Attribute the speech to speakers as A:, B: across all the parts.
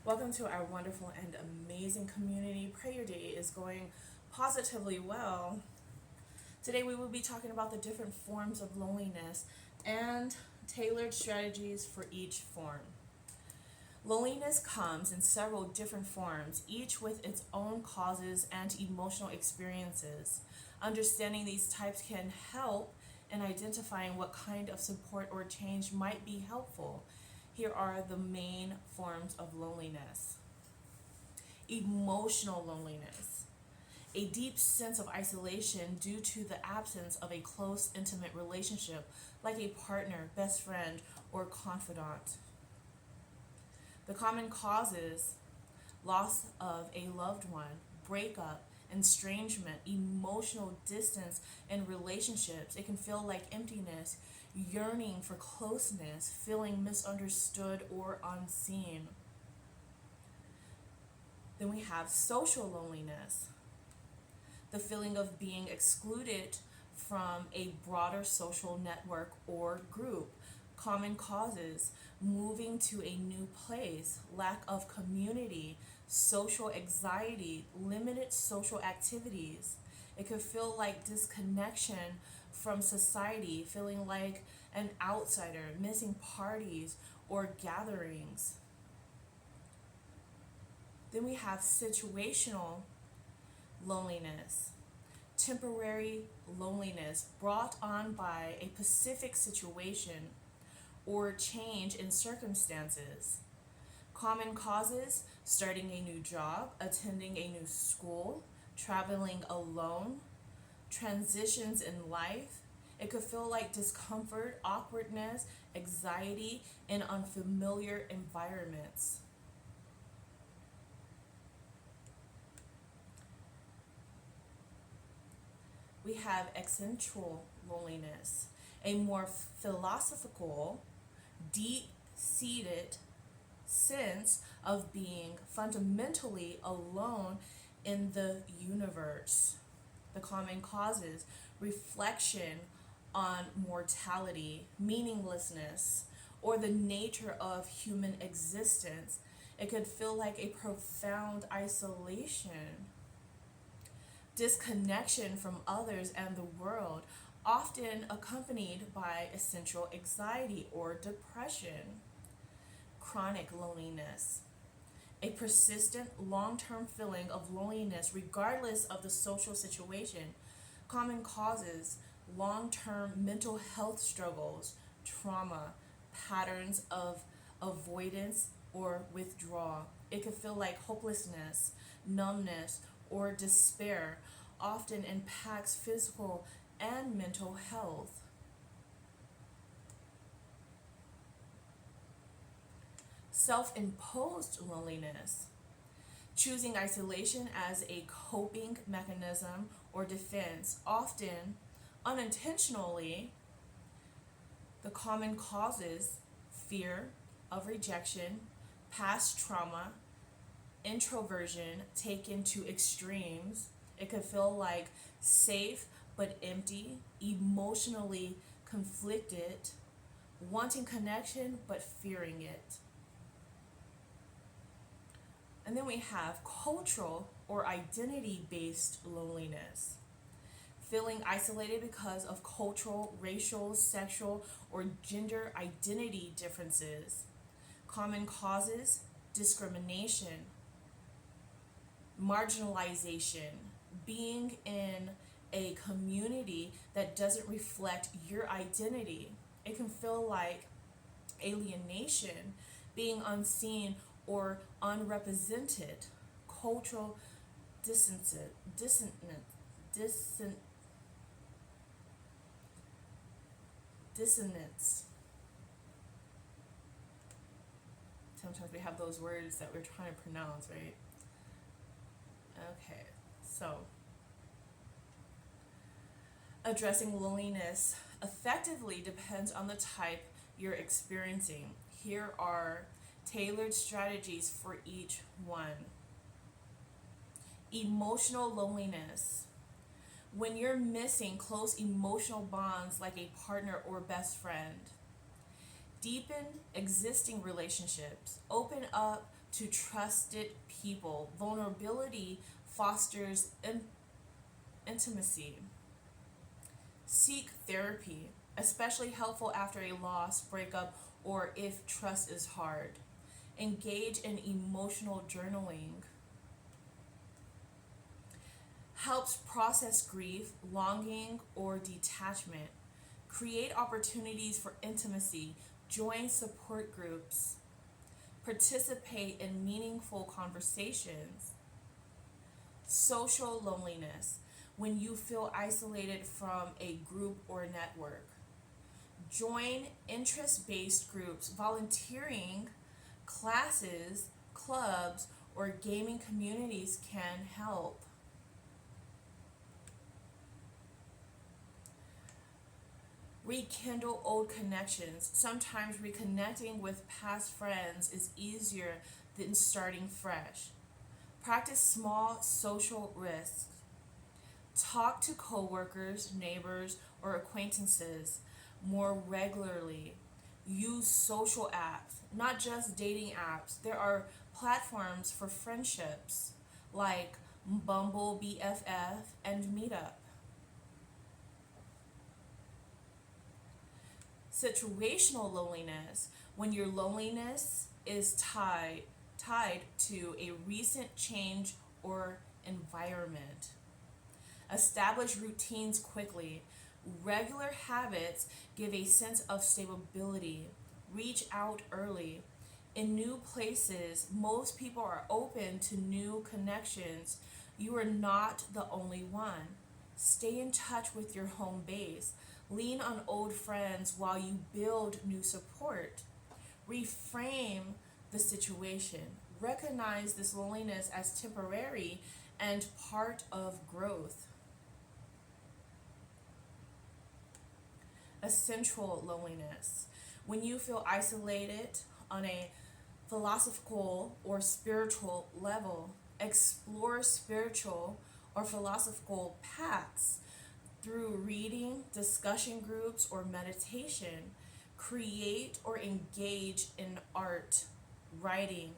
A: Welcome to our wonderful and amazing community. Pray your day is going positively well. Today we will be talking about the different forms of loneliness and tailored strategies for each form. Loneliness comes in several different forms, each with its own causes and emotional experiences. Understanding these types can help in identifying what kind of support or change might be helpful. Here are the main forms of loneliness. Emotional loneliness, a deep sense of isolation due to the absence of a close, intimate relationship like a partner, best friend, or confidant. The common causes: loss of a loved one, breakup, estrangement, emotional distance in relationships. It can feel like emptiness, yearning for closeness, feeling misunderstood or unseen. Then we have social loneliness, the feeling of being excluded from a broader social network or group. Common causes: moving to a new place, lack of community, social anxiety, limited social activities. It could feel like disconnection from society, feeling like an outsider, missing parties or gatherings. Then we have situational loneliness, temporary loneliness brought on by a specific situation or change in circumstances. Common causes: starting a new job, attending a new school, traveling alone, transitions in life. It could feel like discomfort, awkwardness, anxiety in unfamiliar environments. We have existential loneliness, a more philosophical, deep seated sense of being fundamentally alone in the universe. The common causes: reflection on mortality, meaninglessness, or the nature of human existence. It could feel like a profound isolation, disconnection from others and the world, often accompanied by essential anxiety or depression. Chronic loneliness, a persistent long term feeling of loneliness regardless of the social situation. Common causes: long term mental health struggles, trauma, patterns of avoidance or withdrawal. It could feel like hopelessness, numbness, or despair, often impacts physical and mental health. Self imposed loneliness, choosing isolation as a coping mechanism or defense, often unintentionally. The common causes: fear of rejection, past trauma, introversion taken to extremes. It could feel like safe but empty, emotionally conflicted, wanting connection but fearing it. And then we have cultural or identity based loneliness, feeling isolated because of cultural, racial, sexual, or gender identity differences. Common causes: discrimination, marginalization, being in a community that doesn't reflect your identity. It can feel like alienation, being unseen or unrepresented. Cultural dissonance, dissonance, dissonance. Sometimes we have those words that we're trying to pronounce, right? Okay, so addressing loneliness effectively depends on the type you're experiencing. Here are tailored strategies for each one. Emotional loneliness, when you're missing close emotional bonds like a partner or best friend. Deepen existing relationships. Open up to trusted people. Vulnerability fosters intimacy. Seek therapy, especially helpful after a loss, breakup, or if trust is hard. Engage in emotional journaling. Helps process grief, longing, or detachment. Create opportunities for intimacy. Join support groups. Participate in meaningful conversations. Social loneliness. When you feel isolated from a group or network. Join interest-based groups, volunteering, classes, clubs, or gaming communities can help. Rekindle old connections. Sometimes reconnecting with past friends is easier than starting fresh. Practice small social risks. Talk to coworkers, neighbors, or acquaintances more regularly. Use social apps, not just dating apps. There are platforms for friendships like Bumble, BFF, and Meetup. Situational loneliness, when your loneliness is tied to a recent change or environment. Establish routines quickly. Regular habits give a sense of stability. Reach out early. In new places, most people are open to new connections. You are not the only one. Stay in touch with your home base. Lean on old friends while you build new support. Reframe the situation. Recognize this loneliness as temporary and part of growth. Essential loneliness. When you feel isolated on a philosophical or spiritual level, explore spiritual or philosophical paths through reading, discussion groups, or meditation. Create or engage in art, writing,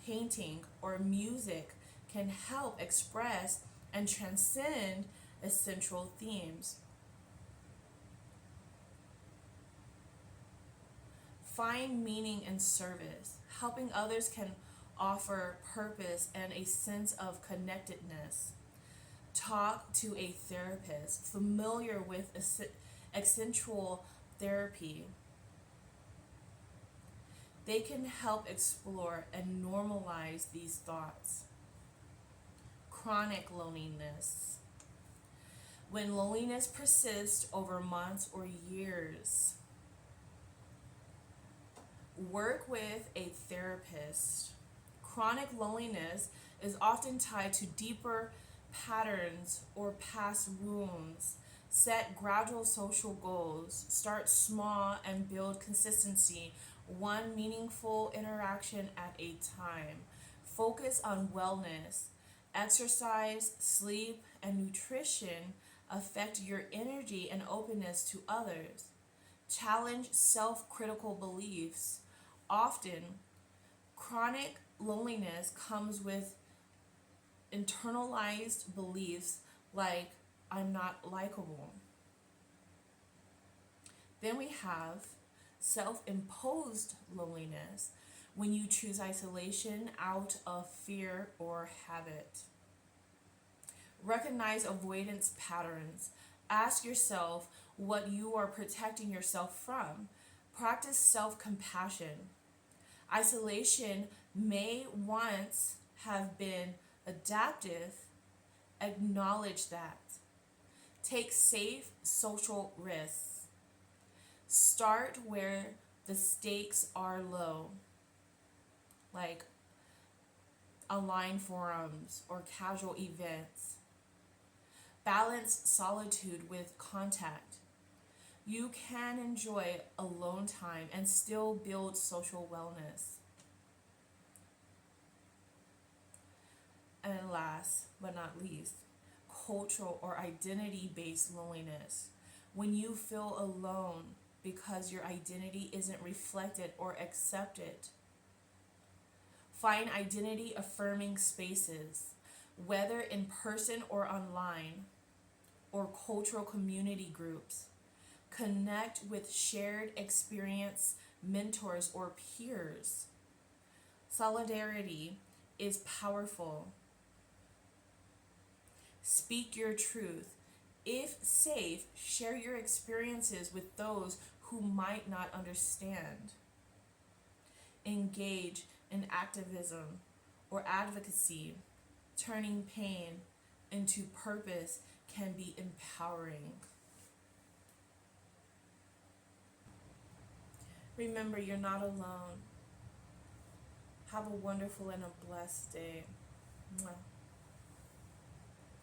A: painting, or music can help express and transcend essential themes. Find meaning in service. Helping others can offer purpose and a sense of connectedness. Talk to a therapist familiar with accentual therapy. They can help explore and normalize these thoughts. Chronic loneliness. When loneliness persists over months or years, work with a therapist. Chronic loneliness is often tied to deeper patterns or past wounds. Set gradual social goals. Start small and build consistency, one meaningful interaction at a time. Focus on wellness. Exercise, sleep, and nutrition affect your energy and openness to others. Challenge self critical beliefs. Often, chronic loneliness comes with internalized beliefs like, I'm not likable. Then we have self imposed loneliness, when you choose isolation out of fear or habit. Recognize avoidance patterns. Ask yourself what you are protecting yourself from. Practice self compassion. Isolation may once have been adaptive. Acknowledge that. Take safe social risks. Start where the stakes are low, like online forums or casual events. Balance solitude with contact. You can enjoy alone time and still build social wellness. And last but not least, cultural or identity based loneliness. When you feel alone because your identity isn't reflected or accepted. Find identity affirming spaces, whether in person or online, or cultural community groups. Connect with shared experience mentors or peers. Solidarity is powerful. Speak your truth. If safe, share your experiences with those who might not understand. Engage in activism or advocacy. Turning pain into purpose can be empowering. Remember, you're not alone. Have a wonderful and a blessed day. Mwah.